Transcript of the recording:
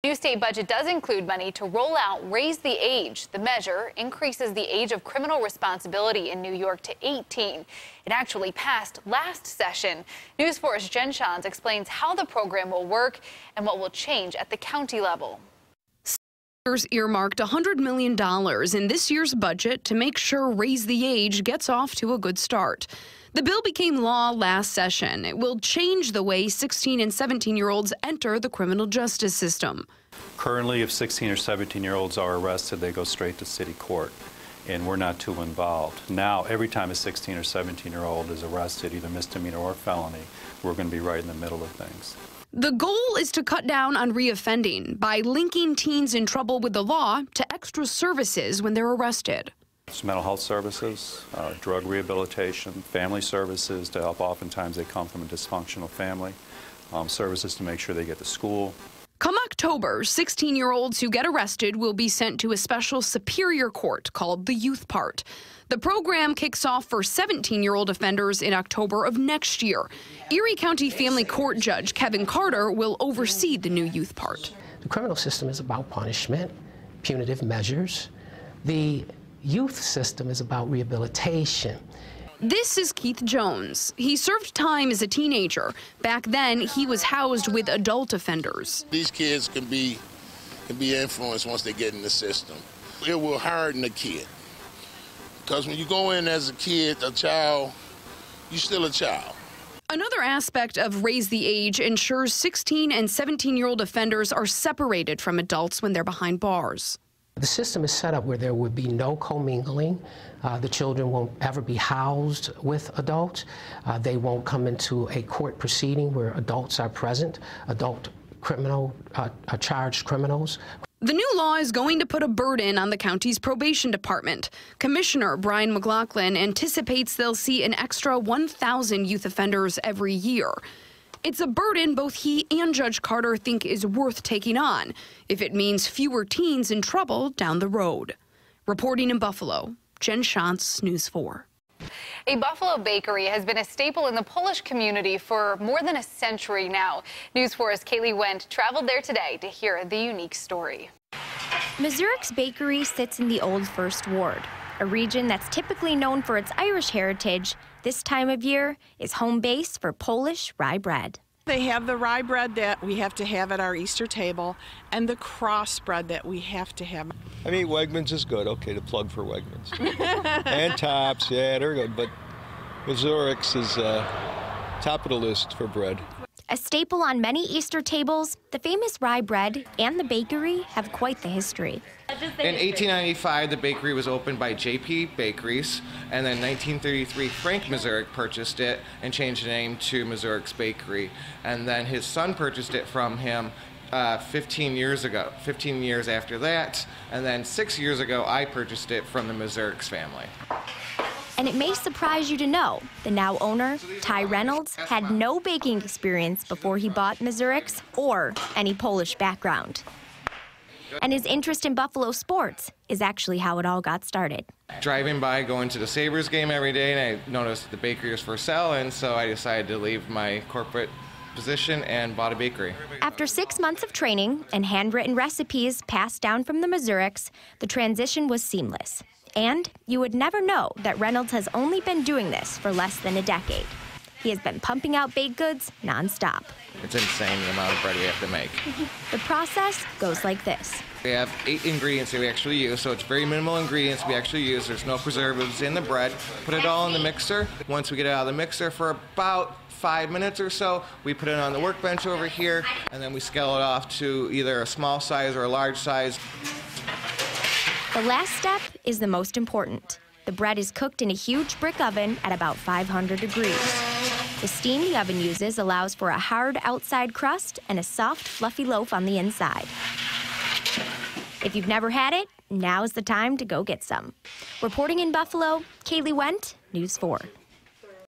New state budget does include money to roll out Raise the Age. The measure increases the age of criminal responsibility in New York to 18. It actually passed last session. News 4's Jen Shantz explains how the program will work and what will change at the county level. Senators earmarked $100 million in this year's budget to make sure Raise the Age gets off to a good start. The bill became law last session. It will change the way 16 and 17-year-olds enter the criminal justice system. Currently, if 16 or 17-year-olds are arrested, they go straight to city court, and we're not too involved. Now, every time a 16 or 17-year-old is arrested, either misdemeanor or felony, we're going to be right in the middle of things. The goal is to cut down on reoffending by linking teens in trouble with the law to extra services when they're arrested. It's mental health services, drug rehabilitation, family services to help. Oftentimes they come from a dysfunctional family, services to make sure they get to school. Come October, 16-year-olds who get arrested will be sent to a special superior court called the Youth Part. The program kicks off for 17-year-old offenders in October of next year. Erie County Family Court Judge Kevin Carter will oversee the new Youth Part. The criminal system is about punishment, punitive measures. The youth system is about rehabilitation. This is Keith Jones. He served time as a teenager. Back then, he was housed with adult offenders. These kids can be influenced once they get in the system. It will harden a kid. Because when you go in as a kid, a child, you're still a child. Another aspect of Raise the Age ensures 16 and 17-year-old offenders are separated from adults when they're behind bars. The system is set up where there would be no commingling. The children won't ever be housed with adults. They won't come into a court proceeding where adults are present, charged criminals. The new law is going to put a burden on the county's probation department. Commissioner Brian McLaughlin anticipates they'll see an extra 1,000 youth offenders every year. It's a burden both he and Judge Carter think is worth taking on if it means fewer teens in trouble down the road. Reporting in Buffalo, Jen Shantz, News 4. A Buffalo bakery has been a staple in the Polish community for more than a century now. News 4's Kaylee Wendt traveled there today to hear the unique story. Mazereks Bakery sits in the Old First Ward, a region that's typically known for its Irish heritage. This time of year is home base for Polish rye bread. They have the rye bread that we have to have at our Easter table and the cross bread that we have to have. I mean, Wegmans is good. Okay, to plug for Wegmans. And Tops, yeah, they're good. But Mazereks is top of the list for bread. A staple on many Easter tables, the famous rye bread and the bakery have quite the history. In 1895, the bakery was opened by J.P. Bakeries, and then in 1933, Frank Mazerek purchased it and changed the name to Mazereks Bakery. And then his son purchased it from him 15 years after that, and then 6 years ago, I purchased it from the Mazereks family. And it may surprise you to know, the now owner, Ty Reynolds, had no baking experience before he bought Mazereks or any Polish background. And his interest in Buffalo sports is actually how it all got started. Driving by, going to the Sabres game every day, and I noticed the bakery was for sale, and so I decided to leave my corporate position and bought a bakery. After 6 months of training and handwritten recipes passed down from the Mazereks, the transition was seamless. And you would never know that Reynolds has only been doing this for less than a decade. He has been pumping out baked goods nonstop. It's insane the amount of bread we have to make. The process goes like this. We have 8 ingredients that we actually use, so it's very minimal ingredients we actually use. There's no preservatives in the bread. Put it all in the mixer. Once we get it out of the mixer for about 5 minutes or so, we put it on the workbench over here, and then we scale it off to either a small size or a large size. The last step is the most important. The bread is cooked in a huge brick oven at about 500 degrees. The steam the oven uses allows for a hard outside crust and a soft, fluffy loaf on the inside. If you've never had it, now's the time to go get some. Reporting in Buffalo, Kaylee Wendt, News 4.